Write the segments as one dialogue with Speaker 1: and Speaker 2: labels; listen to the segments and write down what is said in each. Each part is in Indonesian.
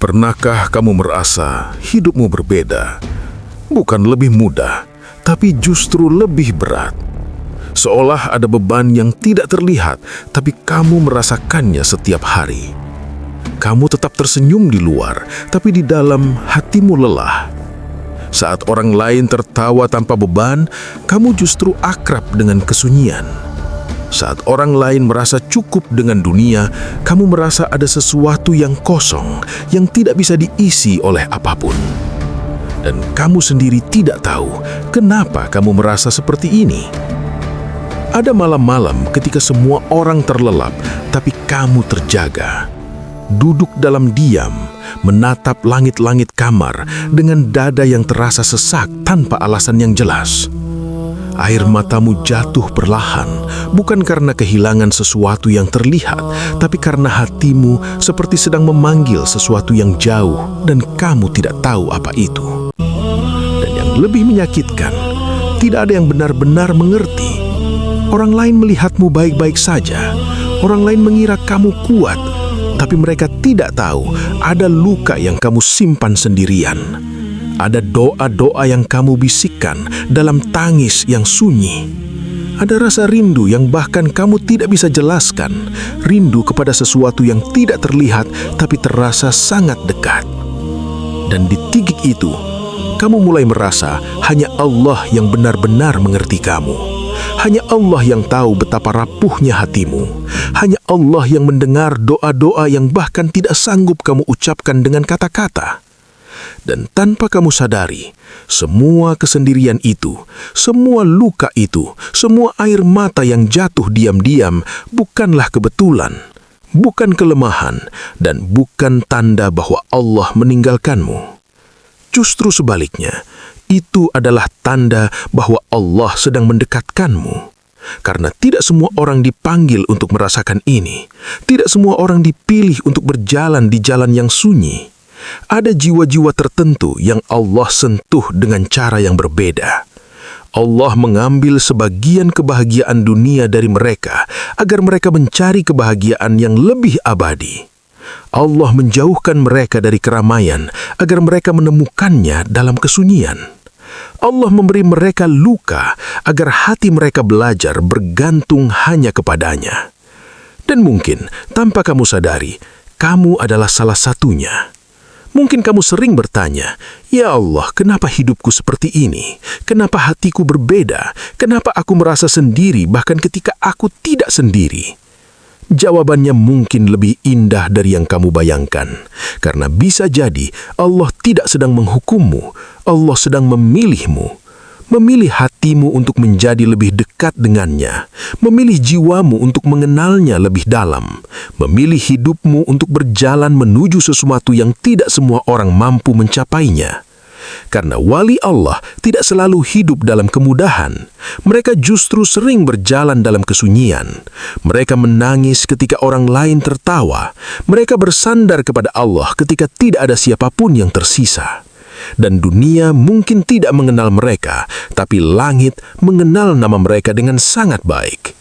Speaker 1: Pernahkah kamu merasa hidupmu berbeda? Bukan lebih mudah, tapi justru lebih berat. Seolah ada beban yang tidak terlihat, tapi kamu merasakannya setiap hari. Kamu tetap tersenyum di luar, tapi di dalam hatimu lelah. Saat orang lain tertawa tanpa beban, kamu justru akrab dengan kesunyian. Saat orang lain merasa cukup dengan dunia, kamu merasa ada sesuatu yang kosong, yang tidak bisa diisi oleh apapun. Dan kamu sendiri tidak tahu kenapa kamu merasa seperti ini. Ada malam-malam ketika semua orang terlelap, tapi kamu terjaga. Duduk dalam diam, menatap langit-langit kamar dengan dada yang terasa sesak tanpa alasan yang jelas. Air matamu jatuh perlahan, bukan karena kehilangan sesuatu yang terlihat, tapi karena hatimu seperti sedang memanggil sesuatu yang jauh dan kamu tidak tahu apa itu. Dan yang lebih menyakitkan, tidak ada yang benar-benar mengerti. Orang lain melihatmu baik-baik saja, orang lain mengira kamu kuat, tapi mereka tidak tahu ada luka yang kamu simpan sendirian. Ada doa-doa yang kamu bisikkan dalam tangis yang sunyi. Ada rasa rindu yang bahkan kamu tidak bisa jelaskan. Rindu kepada sesuatu yang tidak terlihat tapi terasa sangat dekat. Dan di titik itu, kamu mulai merasa hanya Allah yang benar-benar mengerti kamu. Hanya Allah yang tahu betapa rapuhnya hatimu. Hanya Allah yang mendengar doa-doa yang bahkan tidak sanggup kamu ucapkan dengan kata-kata. Dan tanpa kamu sadari, semua kesendirian itu, semua luka itu, semua air mata yang jatuh diam-diam bukanlah kebetulan, bukan kelemahan, dan bukan tanda bahwa Allah meninggalkanmu. Justru sebaliknya, itu adalah tanda bahwa Allah sedang mendekatkanmu. Karena tidak semua orang dipanggil untuk merasakan ini. Tidak semua orang dipilih untuk berjalan di jalan yang sunyi. Ada jiwa-jiwa tertentu yang Allah sentuh dengan cara yang berbeda. Allah mengambil sebagian kebahagiaan dunia dari mereka agar mereka mencari kebahagiaan yang lebih abadi. Allah menjauhkan mereka dari keramaian agar mereka menemukannya dalam kesunyian. Allah memberi mereka luka agar hati mereka belajar bergantung hanya kepadanya. Dan mungkin tanpa kamu sadari, kamu adalah salah satunya. Mungkin kamu sering bertanya, "Ya Allah, kenapa hidupku seperti ini? Kenapa hatiku berbeda? Kenapa aku merasa sendiri bahkan ketika aku tidak sendiri?" Jawabannya mungkin lebih indah dari yang kamu bayangkan. Karena bisa jadi Allah tidak sedang menghukummu, Allah sedang memilihmu. Memilih hatimu untuk menjadi lebih dekat dengannya, memilih jiwamu untuk mengenalnya lebih dalam, memilih hidupmu untuk berjalan menuju sesuatu yang tidak semua orang mampu mencapainya. Karena wali Allah tidak selalu hidup dalam kemudahan. Mereka justru sering berjalan dalam kesunyian. Mereka menangis ketika orang lain tertawa. Mereka bersandar kepada Allah ketika tidak ada siapapun yang tersisa. Dan dunia mungkin tidak mengenal mereka, tapi langit mengenal nama mereka dengan sangat baik.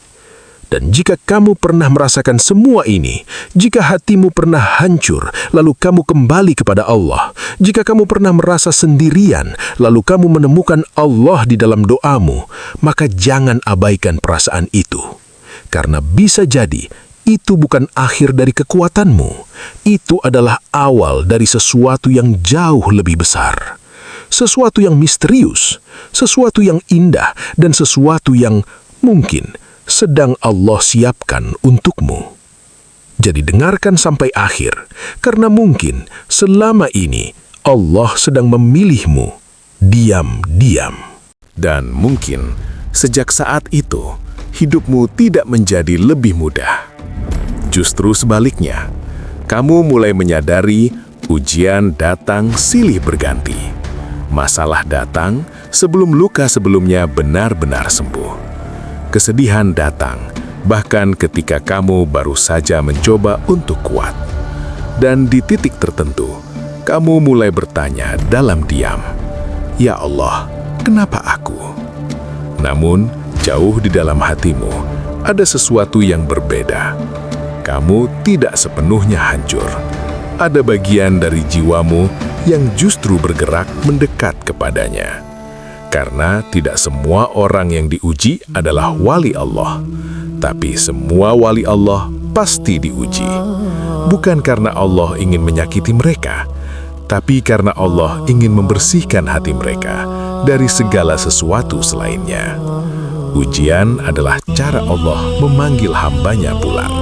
Speaker 1: Dan jika kamu pernah merasakan semua ini, jika hatimu pernah hancur, lalu kamu kembali kepada Allah, jika kamu pernah merasa sendirian, lalu kamu menemukan Allah di dalam doamu, maka jangan abaikan perasaan itu. Karena bisa jadi, itu bukan akhir dari kekuatanmu. Itu adalah awal dari sesuatu yang jauh lebih besar. Sesuatu yang misterius, sesuatu yang indah, dan sesuatu yang mungkin sedang Allah siapkan untukmu. Jadi dengarkan sampai akhir, karena mungkin selama ini Allah sedang memilihmu diam-diam. Dan mungkin sejak saat itu, hidupmu tidak menjadi lebih mudah. Justru sebaliknya, kamu mulai menyadari ujian datang silih berganti. Masalah datang sebelum luka sebelumnya benar-benar sembuh. Kesedihan datang, bahkan ketika kamu baru saja mencoba untuk kuat. Dan di titik tertentu, kamu mulai bertanya dalam diam, "Ya Allah, kenapa aku?" Namun, jauh di dalam hatimu, ada sesuatu yang berbeda. Kamu tidak sepenuhnya hancur. Ada bagian dari jiwamu yang justru bergerak mendekat kepadanya. Karena tidak semua orang yang diuji adalah wali Allah, tapi semua wali Allah pasti diuji. Bukan karena Allah ingin menyakiti mereka, tapi karena Allah ingin membersihkan hati mereka dari segala sesuatu selainnya. Ujian adalah cara Allah memanggil hambanya pulang.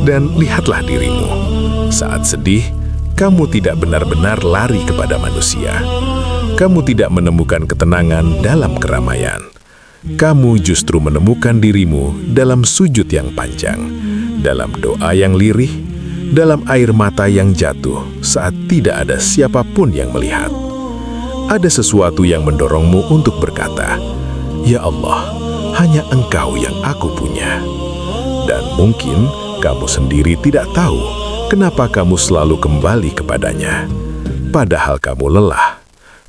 Speaker 1: Dan lihatlah dirimu, saat sedih, kamu tidak benar-benar lari kepada manusia. Kamu tidak menemukan ketenangan dalam keramaian. Kamu justru menemukan dirimu dalam sujud yang panjang, dalam doa yang lirih, dalam air mata yang jatuh saat tidak ada siapapun yang melihat. Ada sesuatu yang mendorongmu untuk berkata, "Ya Allah, hanya Engkau yang aku punya." Dan mungkin kamu sendiri tidak tahu kenapa kamu selalu kembali kepadanya. Padahal kamu lelah,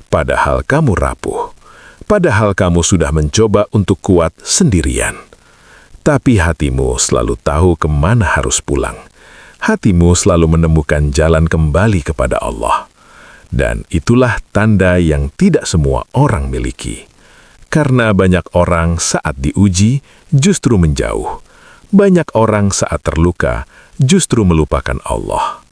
Speaker 1: padahal kamu rapuh, padahal kamu sudah mencoba untuk kuat sendirian. Tapi hatimu selalu tahu kemana harus pulang. Hatimu selalu menemukan jalan kembali kepada Allah. Dan itulah tanda yang tidak semua orang miliki. Karena banyak orang saat diuji justru menjauh. Banyak orang saat terluka justru melupakan Allah.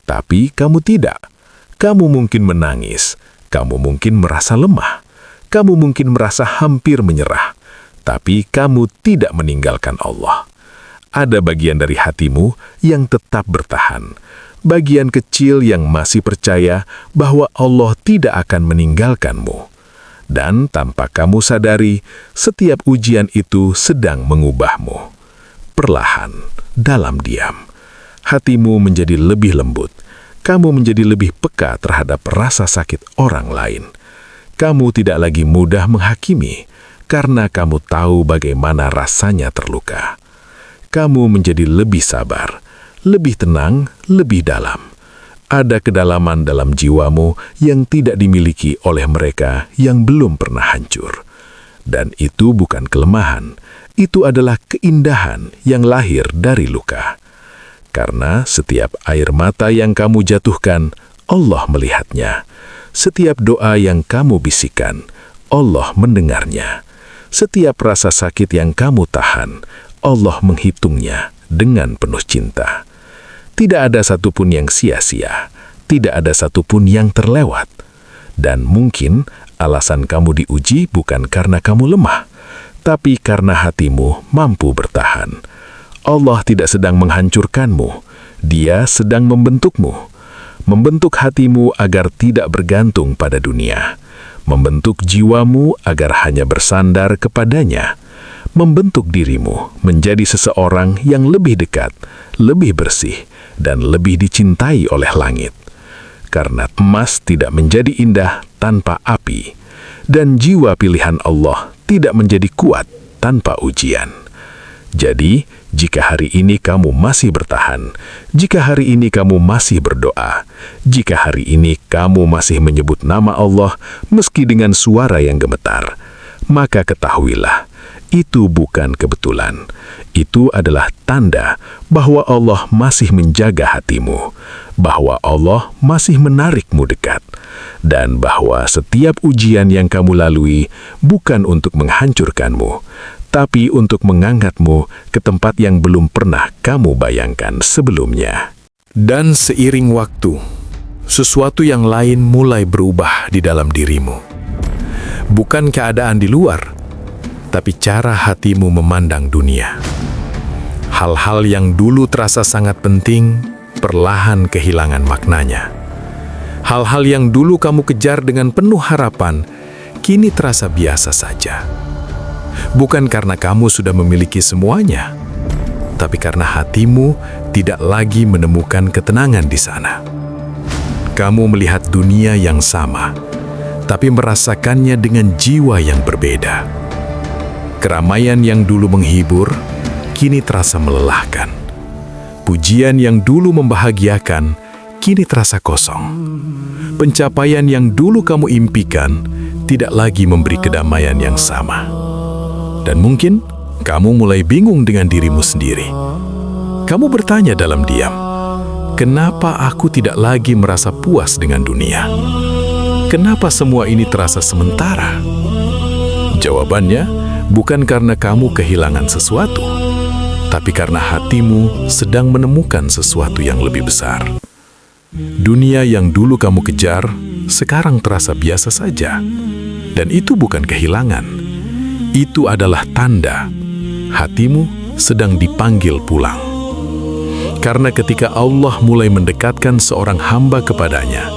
Speaker 1: Tapi kamu tidak. Kamu mungkin menangis. Kamu mungkin merasa lemah. Kamu mungkin merasa hampir menyerah. Tapi kamu tidak meninggalkan Allah. Ada bagian dari hatimu yang tetap bertahan. Bagian kecil yang masih percaya bahwa Allah tidak akan meninggalkanmu. Dan tanpa kamu sadari, setiap ujian itu sedang mengubahmu. Perlahan, dalam diam, hatimu menjadi lebih lembut. Kamu menjadi lebih peka terhadap rasa sakit orang lain. Kamu tidak lagi mudah menghakimi, karena kamu tahu bagaimana rasanya terluka. Kamu menjadi lebih sabar, lebih tenang, lebih dalam. Ada kedalaman dalam jiwamu yang tidak dimiliki oleh mereka yang belum pernah hancur. Dan itu bukan kelemahan, itu adalah keindahan yang lahir dari luka. Karena setiap air mata yang kamu jatuhkan, Allah melihatnya. Setiap doa yang kamu bisikkan, Allah mendengarnya. Setiap rasa sakit yang kamu tahan, Allah menghitungnya dengan penuh cinta. Tidak ada satupun yang sia-sia, tidak ada satupun yang terlewat. Dan mungkin alasan kamu diuji bukan karena kamu lemah, tapi karena hatimu mampu bertahan. Allah tidak sedang menghancurkanmu, Dia sedang membentukmu. Membentuk hatimu agar tidak bergantung pada dunia. Membentuk jiwamu agar hanya bersandar kepadanya. Membentuk dirimu menjadi seseorang yang lebih dekat, lebih bersih, dan lebih dicintai oleh langit. Karena emas tidak menjadi indah tanpa api, dan jiwa pilihan Allah tidak menjadi kuat tanpa ujian. Jadi, jika hari ini kamu masih bertahan, jika hari ini kamu masih berdoa, jika hari ini kamu masih menyebut nama Allah meski dengan suara yang gemetar, maka ketahuilah, itu bukan kebetulan. Itu adalah tanda bahwa Allah masih menjaga hatimu, bahwa Allah masih menarikmu dekat, dan bahwa setiap ujian yang kamu lalui bukan untuk menghancurkanmu, tapi untuk mengangkatmu ke tempat yang belum pernah kamu bayangkan sebelumnya. Dan seiring waktu, sesuatu yang lain mulai berubah di dalam dirimu. Bukan keadaan di luar, tapi cara hatimu memandang dunia. Hal-hal yang dulu terasa sangat penting, perlahan kehilangan maknanya. Hal-hal yang dulu kamu kejar dengan penuh harapan, kini terasa biasa saja. Bukan karena kamu sudah memiliki semuanya, tapi karena hatimu tidak lagi menemukan ketenangan di sana. Kamu melihat dunia yang sama, tapi merasakannya dengan jiwa yang berbeda. Keramaian yang dulu menghibur, kini terasa melelahkan. Pujian yang dulu membahagiakan, kini terasa kosong. Pencapaian yang dulu kamu impikan, tidak lagi memberi kedamaian yang sama. Dan mungkin kamu mulai bingung dengan dirimu sendiri. Kamu bertanya dalam diam,
Speaker 2: Kenapa aku tidak lagi merasa puas dengan dunia? Kenapa semua ini terasa sementara? Jawabannya, bukan karena kamu kehilangan sesuatu, tapi karena hatimu sedang menemukan sesuatu yang lebih besar. Dunia yang dulu kamu kejar, sekarang terasa biasa saja. Dan itu bukan kehilangan. Itu adalah tanda hatimu sedang dipanggil pulang. Karena ketika Allah mulai mendekatkan seorang hamba kepadanya,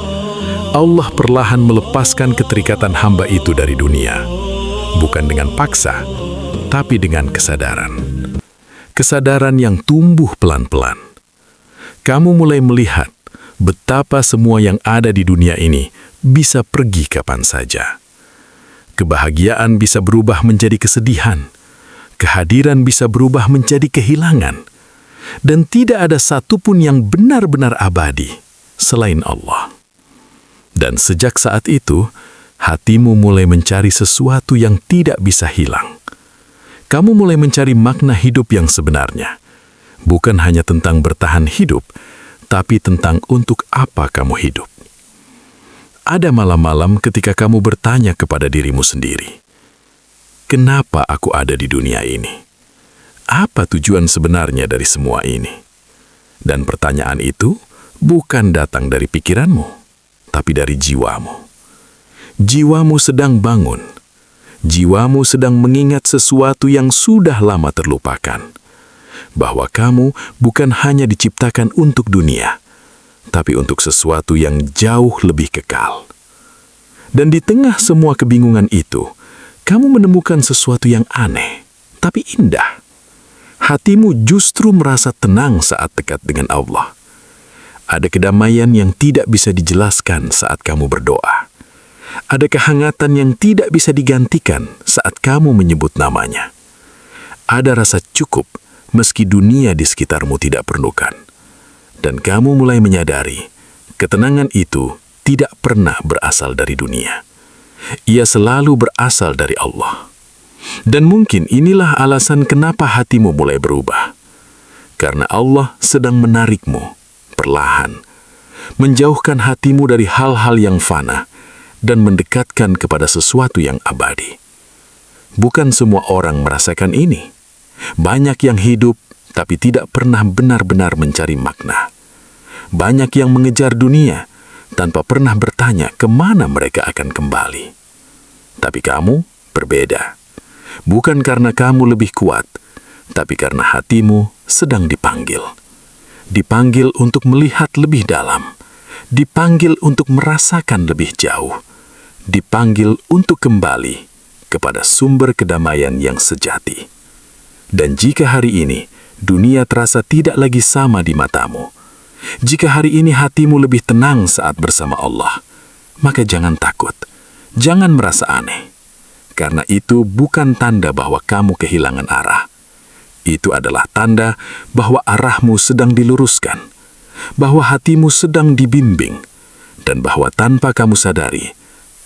Speaker 2: Allah perlahan melepaskan keterikatan hamba itu dari dunia. Bukan dengan paksa, tapi dengan kesadaran. Kesadaran yang tumbuh pelan-pelan. Kamu mulai melihat betapa semua yang ada di dunia ini bisa pergi kapan saja. Kebahagiaan bisa berubah menjadi kesedihan. Kehadiran bisa berubah menjadi kehilangan. Dan tidak ada satupun yang benar-benar abadi selain Allah. Dan sejak saat itu, hatimu mulai mencari sesuatu yang tidak bisa hilang. Kamu mulai mencari makna hidup yang sebenarnya. Bukan hanya tentang bertahan hidup, tapi tentang untuk apa kamu hidup. Ada malam-malam ketika kamu bertanya kepada dirimu sendiri, kenapa aku ada di dunia ini? Apa tujuan sebenarnya dari semua ini? Dan pertanyaan itu bukan datang dari pikiranmu, tapi dari jiwamu. Jiwamu sedang bangun. Jiwamu sedang mengingat sesuatu yang sudah lama terlupakan. Bahwa kamu bukan hanya diciptakan untuk dunia, tapi untuk sesuatu yang jauh lebih kekal. Dan di tengah semua kebingungan itu, kamu menemukan sesuatu yang aneh, tapi indah. Hatimu justru merasa tenang saat dekat dengan Allah. Ada kedamaian yang tidak bisa dijelaskan saat kamu berdoa. Ada kehangatan yang tidak bisa digantikan saat kamu menyebut namanya. Ada rasa cukup meski dunia di sekitarmu tidak perlukan. Dan kamu mulai menyadari, ketenangan itu tidak pernah berasal dari dunia. Ia selalu berasal dari Allah. Dan mungkin inilah alasan kenapa hatimu mulai berubah. Karena Allah sedang menarikmu, perlahan, menjauhkan hatimu dari hal-hal yang fana dan mendekatkan kepada sesuatu yang abadi. Bukan semua orang merasakan ini. Banyak yang hidup, tapi tidak pernah benar-benar mencari makna. Banyak yang mengejar dunia, tanpa pernah bertanya kemana mereka akan kembali. Tapi kamu berbeda. Bukan karena kamu lebih kuat, tapi karena hatimu sedang dipanggil. Dipanggil untuk melihat lebih dalam. Dipanggil untuk merasakan lebih jauh. Dipanggil untuk kembali kepada sumber kedamaian yang sejati. Dan jika hari ini dunia terasa tidak lagi sama di matamu, jika hari ini hatimu lebih tenang saat bersama Allah, maka jangan takut, jangan merasa aneh. Karena itu bukan tanda bahwa kamu kehilangan arah. Itu adalah tanda bahwa arahmu sedang diluruskan, bahwa hatimu sedang dibimbing, dan bahwa tanpa kamu sadari,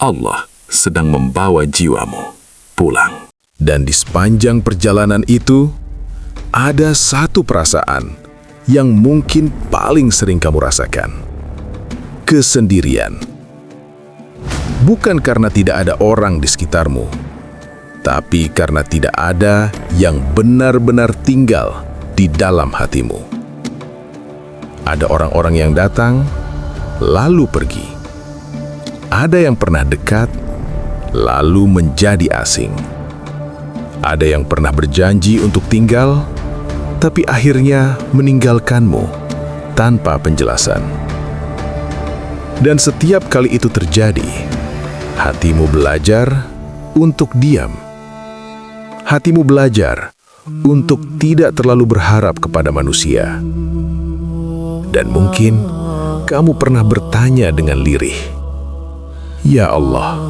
Speaker 2: Allah sedang membawa jiwamu pulang.
Speaker 1: Dan di sepanjang perjalanan itu, ada satu perasaan yang mungkin paling sering kamu rasakan. Kesendirian. Bukan karena tidak ada orang di sekitarmu, tapi karena tidak ada yang benar-benar tinggal di dalam hatimu. Ada orang-orang yang datang, lalu pergi. Ada yang pernah dekat, lalu menjadi asing. Ada yang pernah berjanji untuk tinggal, tapi akhirnya meninggalkanmu tanpa penjelasan. Dan setiap kali itu terjadi, hatimu belajar untuk diam. Hatimu belajar untuk tidak terlalu berharap kepada manusia. Dan mungkin kamu pernah bertanya dengan lirih, "Ya Allah,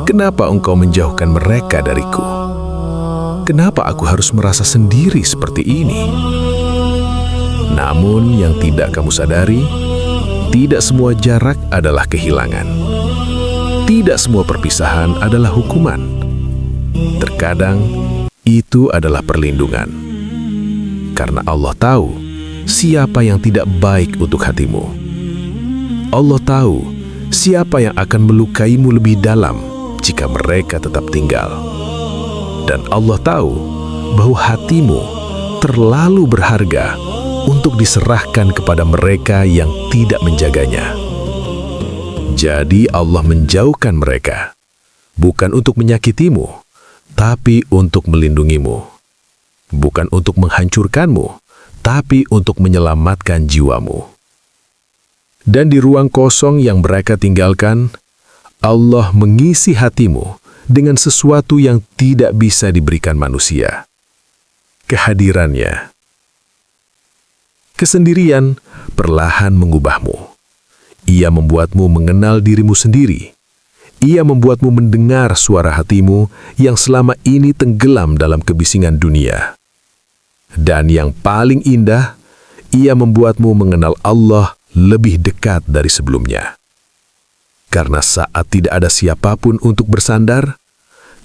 Speaker 1: kenapa Engkau menjauhkan mereka dariku? Kenapa aku harus merasa sendiri seperti ini?" Namun yang tidak kamu sadari, tidak semua jarak adalah kehilangan. Tidak semua perpisahan adalah hukuman. Terkadang itu adalah perlindungan. Karena Allah tahu
Speaker 2: siapa yang tidak baik untuk hatimu. Allah tahu siapa yang akan melukaimu lebih dalam jika mereka tetap tinggal. Dan Allah tahu bahwa hatimu terlalu berharga untuk diserahkan kepada mereka yang tidak menjaganya. Jadi Allah menjauhkan mereka, bukan untuk menyakitimu, tapi untuk melindungimu. Bukan untuk menghancurkanmu, tapi untuk menyelamatkan jiwamu. Dan di ruang kosong yang mereka tinggalkan, Allah mengisi hatimu dengan sesuatu yang tidak bisa diberikan manusia. Kehadirannya. Kesendirian perlahan mengubahmu. Ia membuatmu mengenal dirimu sendiri. Ia membuatmu mendengar suara hatimu yang selama ini tenggelam dalam kebisingan dunia. Dan yang paling indah, ia membuatmu mengenal Allah lebih dekat dari sebelumnya. Karena saat tidak ada siapapun untuk bersandar,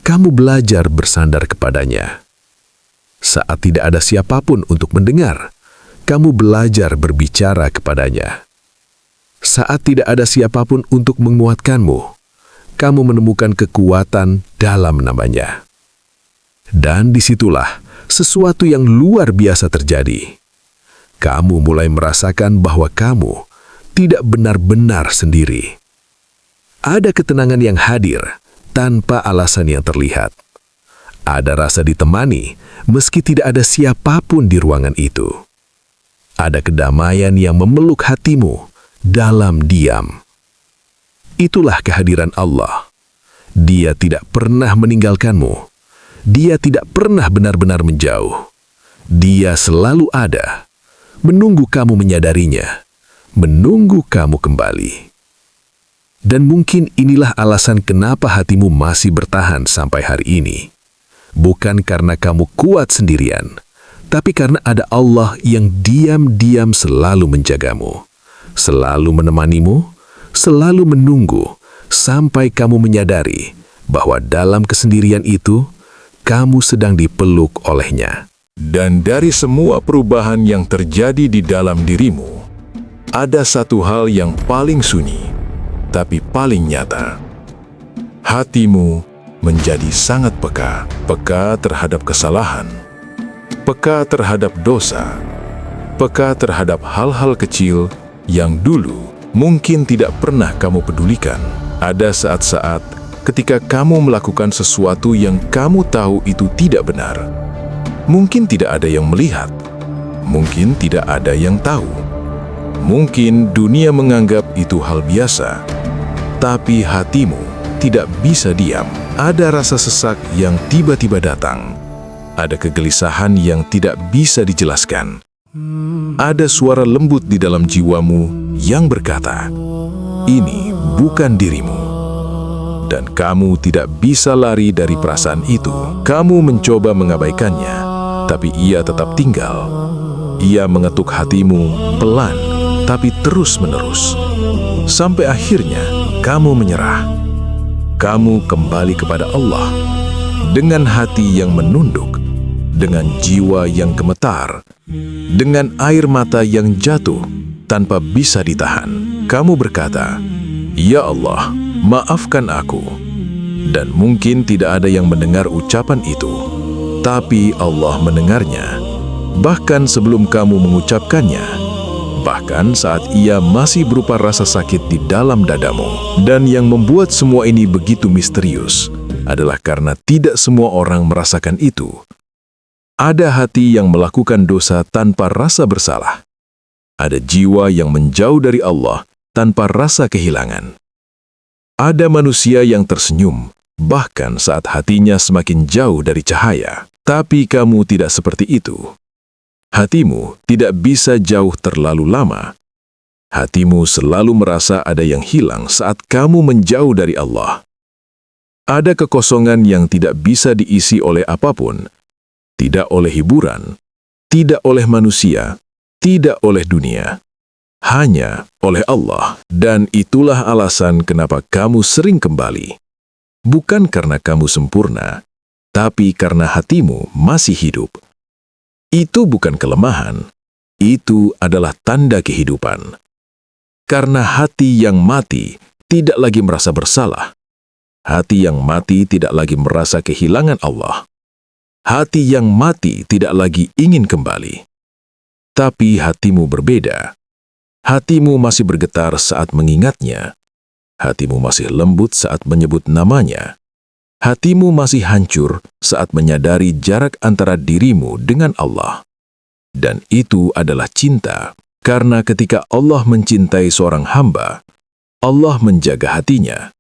Speaker 2: kamu belajar bersandar kepadanya. Saat tidak ada siapapun untuk mendengar, kamu belajar berbicara kepadanya. Saat tidak ada siapapun untuk menguatkanmu, kamu menemukan kekuatan dalam namanya. Dan disitulah sesuatu yang luar biasa terjadi. Kamu mulai merasakan bahwa kamu tidak benar-benar sendiri. Ada ketenangan yang hadir tanpa alasan yang terlihat. Ada rasa ditemani meski tidak ada siapapun di ruangan itu. Ada kedamaian yang memeluk hatimu dalam diam. Itulah kehadiran Allah. Dia tidak pernah meninggalkanmu. Dia tidak pernah benar-benar menjauh. Dia selalu ada, menunggu kamu menyadarinya, menunggu kamu kembali. Dan mungkin inilah alasan kenapa hatimu masih bertahan sampai hari ini. Bukan karena kamu kuat sendirian, tapi karena ada Allah yang diam-diam selalu menjagamu, selalu menemanimu, selalu menunggu, sampai kamu menyadari bahwa dalam kesendirian itu, kamu sedang dipeluk olehnya.
Speaker 3: Dan dari semua perubahan yang terjadi di dalam dirimu, ada satu hal yang paling sunyi, tapi paling nyata. Hatimu menjadi sangat peka, peka terhadap kesalahan, peka terhadap dosa, peka terhadap hal-hal kecil yang dulu mungkin tidak pernah kamu pedulikan. Ada saat-saat ketika kamu melakukan sesuatu yang kamu tahu itu tidak benar. Mungkin tidak ada yang melihat, mungkin tidak ada yang tahu. Mungkin dunia menganggap itu hal biasa, tapi hatimu tidak bisa diam. Ada rasa sesak yang tiba-tiba datang. Ada kegelisahan yang tidak bisa dijelaskan. Ada suara lembut di dalam jiwamu yang berkata, "Ini bukan dirimu." Dan kamu tidak bisa lari dari perasaan itu. Kamu mencoba mengabaikannya, tapi ia tetap tinggal. Ia mengetuk hatimu pelan, tapi terus-menerus. Sampai akhirnya, kamu menyerah. Kamu kembali kepada Allah dengan hati yang menunduk, dengan jiwa yang gemetar, dengan air mata yang jatuh tanpa bisa ditahan. Kamu berkata, "Ya Allah, maafkan aku." Dan mungkin tidak ada yang mendengar ucapan itu, tapi Allah mendengarnya. Bahkan sebelum kamu mengucapkannya, bahkan saat ia masih berupa rasa sakit di dalam dadamu. Dan yang membuat semua ini begitu misterius adalah karena tidak semua orang merasakan itu. Ada hati yang melakukan dosa tanpa rasa bersalah. Ada jiwa yang menjauh dari Allah tanpa rasa kehilangan. Ada manusia yang tersenyum, bahkan saat hatinya semakin jauh dari cahaya. Tapi kamu tidak seperti itu. Hatimu tidak bisa jauh terlalu lama. Hatimu selalu merasa ada yang hilang saat kamu menjauh dari Allah. Ada kekosongan yang tidak bisa diisi oleh apapun, tidak oleh hiburan, tidak oleh manusia, tidak oleh dunia, hanya oleh Allah. Dan itulah alasan kenapa kamu sering kembali. Bukan karena kamu sempurna, tapi karena hatimu masih hidup. Itu bukan kelemahan, Itu adalah tanda kehidupan. Karena hati yang mati tidak lagi merasa bersalah. Hati yang mati tidak lagi merasa kehilangan Allah. Hati yang mati tidak lagi ingin kembali. Tapi hatimu berbeda. Hatimu masih bergetar saat mengingatnya. Hatimu masih lembut saat menyebut namanya. Hatimu masih hancur saat menyadari jarak antara dirimu dengan Allah. Dan itu adalah cinta, karena ketika Allah mencintai seorang hamba, Allah menjaga hatinya.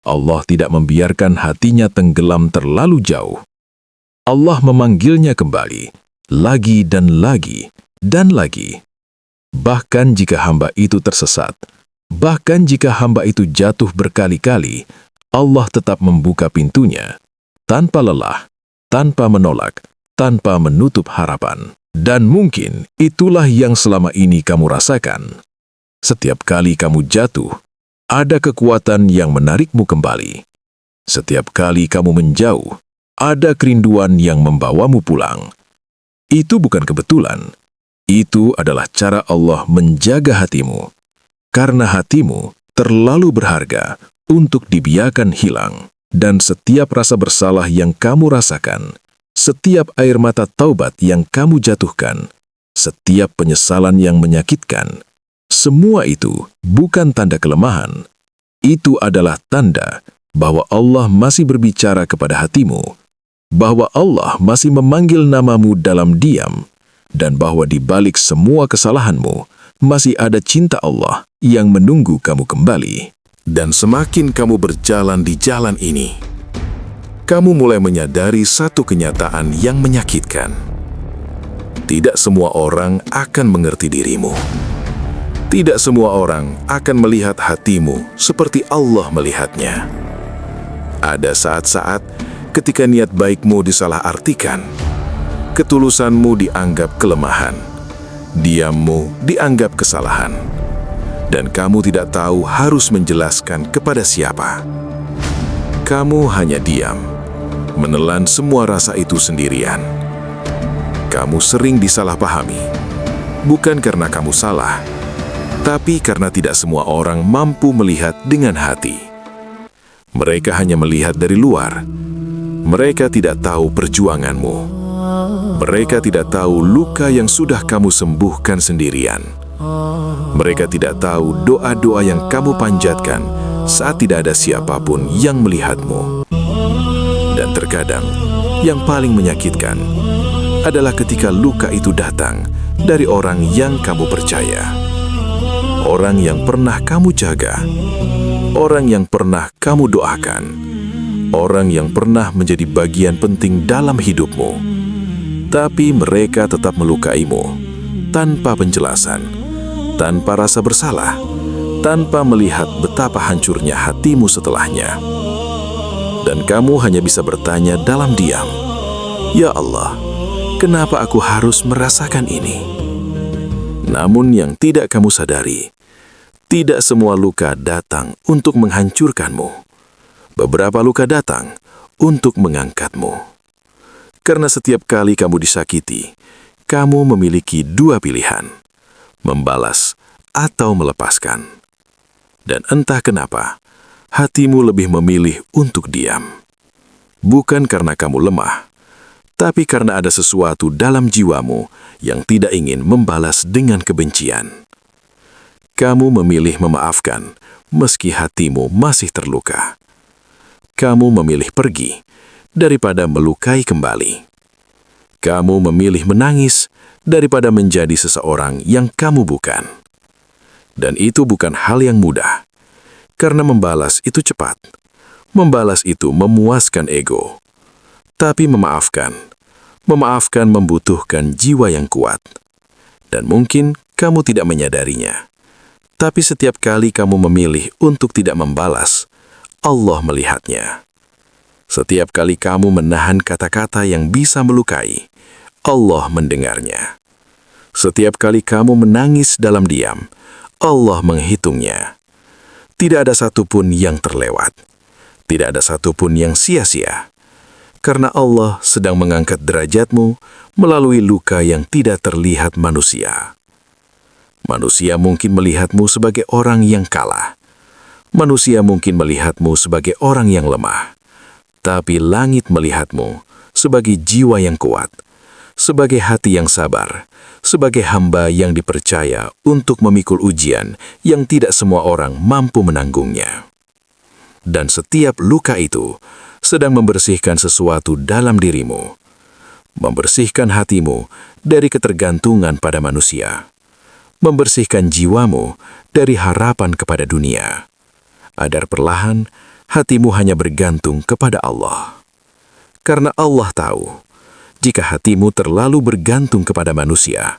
Speaker 3: Allah tidak membiarkan hatinya tenggelam terlalu jauh. Allah memanggilnya kembali, lagi dan lagi, dan lagi. Bahkan jika hamba itu tersesat, bahkan jika hamba itu jatuh berkali-kali, Allah tetap membuka pintunya, tanpa lelah, tanpa menolak, tanpa menutup harapan. Dan mungkin itulah yang selama ini kamu rasakan. Setiap kali kamu jatuh, ada kekuatan yang menarikmu kembali. Setiap kali kamu menjauh, ada kerinduan yang membawamu pulang. Itu bukan kebetulan. Itu adalah cara Allah menjaga hatimu. Karena hatimu terlalu berharga untuk dibiarkan hilang. Dan setiap rasa bersalah yang kamu rasakan, setiap air mata taubat yang kamu jatuhkan, setiap penyesalan yang menyakitkan, semua itu bukan tanda kelemahan. Itu adalah tanda bahwa Allah masih berbicara kepada hatimu, bahwa Allah masih memanggil namamu dalam diam, dan bahwa di balik semua kesalahanmu masih ada cinta Allah yang menunggu kamu kembali.
Speaker 1: Dan semakin kamu berjalan di jalan ini, kamu mulai menyadari satu kenyataan yang menyakitkan. Tidak semua orang akan mengerti dirimu. Tidak semua orang akan melihat hatimu seperti Allah melihatnya. Ada saat-saat ketika niat baikmu disalahartikan, ketulusanmu dianggap kelemahan, diammu dianggap kesalahan, dan kamu tidak tahu harus menjelaskan kepada siapa. Kamu hanya diam, menelan semua rasa itu sendirian. Kamu sering disalahpahami, bukan karena kamu salah, tapi karena tidak semua orang mampu melihat dengan hati. Mereka hanya melihat dari luar. Mereka tidak tahu perjuanganmu. Mereka tidak tahu luka yang sudah kamu sembuhkan sendirian. Mereka tidak tahu doa-doa yang kamu panjatkan saat tidak ada siapapun yang melihatmu. Dan terkadang, yang paling menyakitkan adalah ketika luka itu datang dari orang yang kamu percaya. Orang yang pernah kamu jaga. Orang yang pernah kamu doakan. Orang yang pernah menjadi bagian penting dalam hidupmu. Tapi mereka tetap melukaimu tanpa penjelasan, tanpa rasa bersalah, tanpa melihat betapa hancurnya hatimu setelahnya. Dan kamu hanya bisa bertanya dalam diam, "Ya Allah, kenapa aku harus merasakan ini?" Namun yang tidak kamu sadari, tidak semua luka datang untuk menghancurkanmu. Beberapa luka datang untuk mengangkatmu. Karena setiap kali kamu disakiti, kamu memiliki dua pilihan, membalas atau melepaskan. Dan entah kenapa, hatimu lebih memilih untuk diam. Bukan karena kamu lemah, tapi karena ada sesuatu dalam jiwamu yang tidak ingin membalas dengan kebencian. Kamu memilih memaafkan meski hatimu masih terluka. Kamu memilih pergi daripada melukai kembali. Kamu memilih menangis daripada menjadi seseorang yang kamu bukan. Dan itu bukan hal yang mudah, karena membalas itu cepat. Membalas itu memuaskan ego. Tapi memaafkan membutuhkan jiwa yang kuat. Dan mungkin kamu tidak menyadarinya. Tapi setiap kali kamu memilih untuk tidak membalas, Allah melihatnya. Setiap kali kamu menahan kata-kata yang bisa melukai, Allah mendengarnya. Setiap kali kamu menangis dalam diam, Allah menghitungnya. Tidak ada satupun yang terlewat. Tidak ada satupun yang sia-sia.
Speaker 2: Karena Allah sedang mengangkat derajatmu melalui luka yang tidak terlihat manusia. Manusia mungkin melihatmu sebagai orang yang kalah. Manusia mungkin melihatmu sebagai orang yang lemah. Tapi langit melihatmu sebagai jiwa yang kuat, sebagai hati yang sabar, sebagai hamba yang dipercaya untuk memikul ujian yang tidak semua orang mampu menanggungnya. Dan setiap luka itu sedang membersihkan sesuatu dalam dirimu, membersihkan hatimu dari ketergantungan pada manusia, membersihkan jiwamu dari harapan kepada dunia, agar perlahan hatimu hanya bergantung kepada Allah. Karena Allah tahu, jika hatimu terlalu bergantung kepada manusia,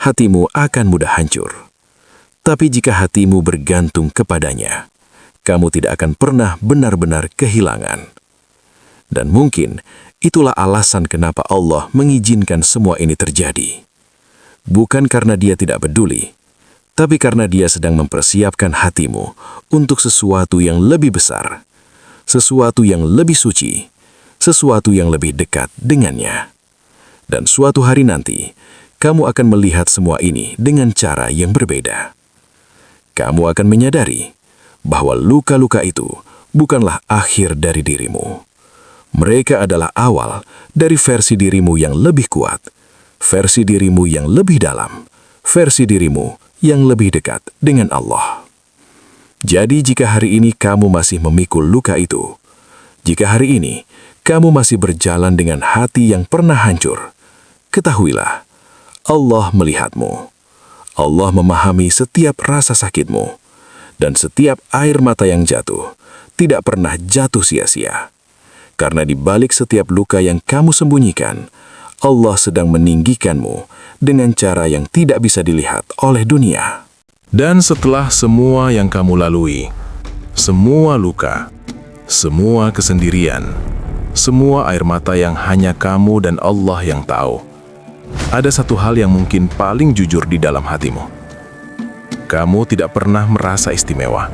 Speaker 2: hatimu akan mudah hancur. Tapi jika hatimu bergantung kepadanya, kamu tidak akan pernah benar-benar kehilangan. Dan mungkin itulah alasan kenapa Allah mengizinkan semua ini terjadi. Bukan karena Dia tidak peduli, tapi karena Dia sedang mempersiapkan hatimu untuk sesuatu yang lebih besar, sesuatu yang lebih suci, sesuatu yang lebih dekat dengannya. Dan suatu hari nanti, kamu akan melihat semua ini dengan cara yang berbeda. Kamu akan menyadari bahwa luka-luka itu bukanlah akhir dari dirimu. Mereka adalah awal dari versi dirimu yang lebih kuat, versi dirimu yang lebih dalam, versi dirimu yang lebih dekat dengan Allah. Jadi jika hari ini kamu masih memikul luka itu, jika hari ini kamu masih berjalan dengan hati yang pernah hancur, ketahuilah, Allah melihatmu. Allah memahami setiap rasa sakitmu, dan setiap air mata yang jatuh tidak pernah jatuh sia-sia. Karena di balik setiap luka yang kamu sembunyikan, Allah sedang meninggikanmu dengan cara yang tidak bisa dilihat oleh dunia.
Speaker 3: Dan setelah semua yang kamu lalui, semua luka, semua kesendirian, semua air mata yang hanya kamu dan Allah yang tahu, ada satu hal yang mungkin paling jujur di dalam hatimu. Kamu tidak pernah merasa istimewa.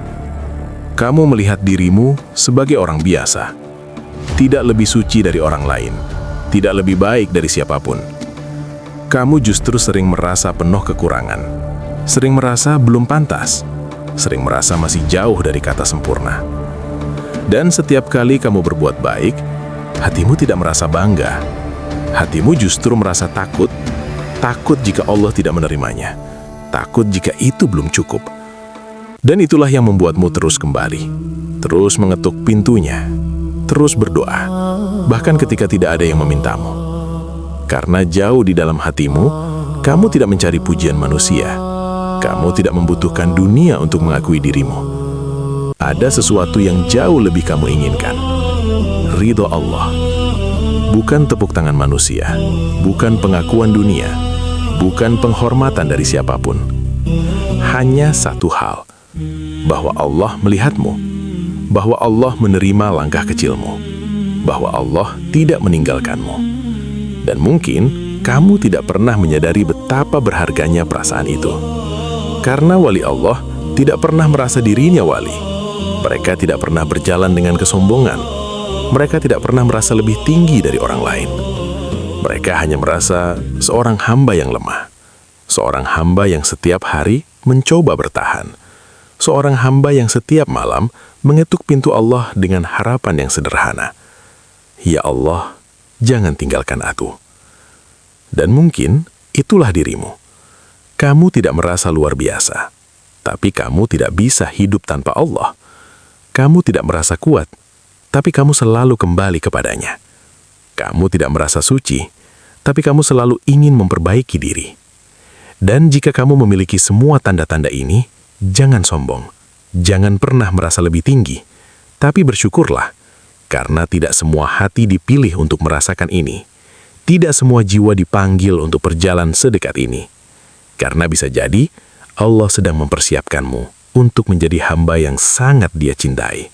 Speaker 3: Kamu melihat dirimu sebagai orang biasa, tidak lebih suci dari orang lain, tidak lebih baik dari siapapun. Kamu justru sering merasa penuh kekurangan, sering merasa belum pantas, sering merasa masih jauh dari kata sempurna. Dan setiap kali kamu berbuat baik, hatimu tidak merasa bangga. Hatimu justru merasa takut, takut jika Allah tidak menerimanya, takut jika itu belum cukup. Dan itulah yang membuatmu terus kembali, terus mengetuk pintunya, terus berdoa, bahkan ketika tidak ada yang memintamu. Karena jauh di dalam hatimu, kamu tidak mencari pujian manusia. Kamu tidak membutuhkan dunia untuk mengakui dirimu. Ada sesuatu yang jauh lebih kamu inginkan. Ridho Allah. Bukan tepuk tangan manusia, bukan pengakuan dunia, bukan penghormatan dari siapapun. Hanya satu hal, bahwa Allah melihatmu, bahwa Allah menerima langkah kecilmu, bahwa Allah tidak meninggalkanmu. Dan mungkin kamu tidak pernah menyadari betapa berharganya perasaan itu. Karena wali Allah tidak pernah merasa dirinya wali. Mereka tidak pernah berjalan dengan kesombongan. Mereka tidak pernah merasa lebih tinggi dari orang lain. Mereka hanya merasa seorang hamba yang lemah. Seorang hamba yang setiap hari mencoba bertahan. Seorang hamba yang setiap malam mengetuk pintu Allah dengan harapan yang sederhana. Ya Allah, jangan tinggalkan aku. Dan mungkin itulah dirimu. Kamu tidak merasa luar biasa, tapi kamu tidak bisa hidup tanpa Allah. Kamu tidak merasa kuat, tapi kamu selalu kembali kepadanya. Kamu tidak merasa suci, tapi kamu selalu ingin memperbaiki diri. Dan jika kamu memiliki semua tanda-tanda ini, jangan sombong. Jangan pernah merasa lebih tinggi, tapi bersyukurlah, karena tidak semua hati dipilih untuk merasakan ini. Tidak semua jiwa dipanggil untuk berjalan sedekat ini. Karena bisa jadi, Allah sedang mempersiapkanmu untuk menjadi hamba yang sangat Dia cintai.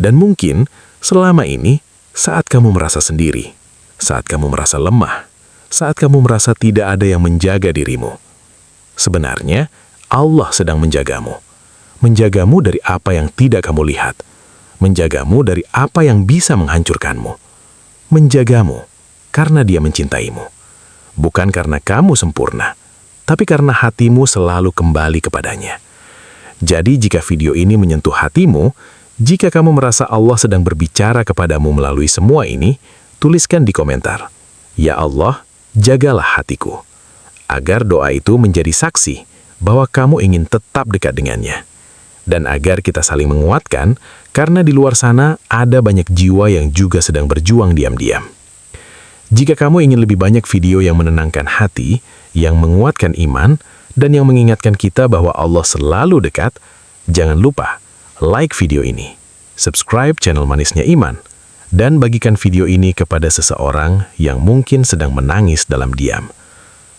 Speaker 3: Dan mungkin selama ini, saat kamu merasa sendiri, saat kamu merasa lemah, saat kamu merasa tidak ada yang menjaga dirimu, sebenarnya Allah sedang menjagamu. Menjagamu dari apa yang tidak kamu lihat, menjagamu dari apa yang bisa menghancurkanmu.
Speaker 2: menjagamu karena Dia mencintaimu. Bukan karena kamu sempurna, tapi karena hatimu selalu kembali kepadanya. Jadi jika video ini menyentuh hatimu, jika kamu merasa Allah sedang berbicara kepadamu melalui semua ini, tuliskan di komentar, "Ya Allah, jagalah hatiku." Agar doa itu menjadi saksi bahwa kamu ingin tetap dekat dengannya. Dan agar kita saling menguatkan, karena di luar sana ada banyak jiwa yang juga sedang berjuang diam-diam. Jika kamu ingin lebih banyak video yang menenangkan hati, yang menguatkan iman, dan yang mengingatkan kita bahwa Allah selalu dekat, jangan lupa like video ini, subscribe channel Manisnya Iman, dan bagikan video ini kepada seseorang yang mungkin sedang menangis dalam diam.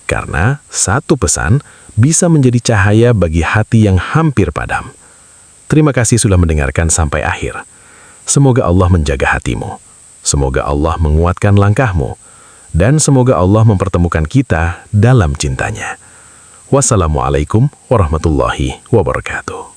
Speaker 2: Karena satu pesan bisa menjadi cahaya bagi hati yang hampir padam. Terima kasih sudah mendengarkan sampai akhir. Semoga Allah menjaga hatimu. Semoga Allah menguatkan langkahmu. Dan semoga Allah mempertemukan kita dalam cintanya. Wassalamualaikum warahmatullahi wabarakatuh.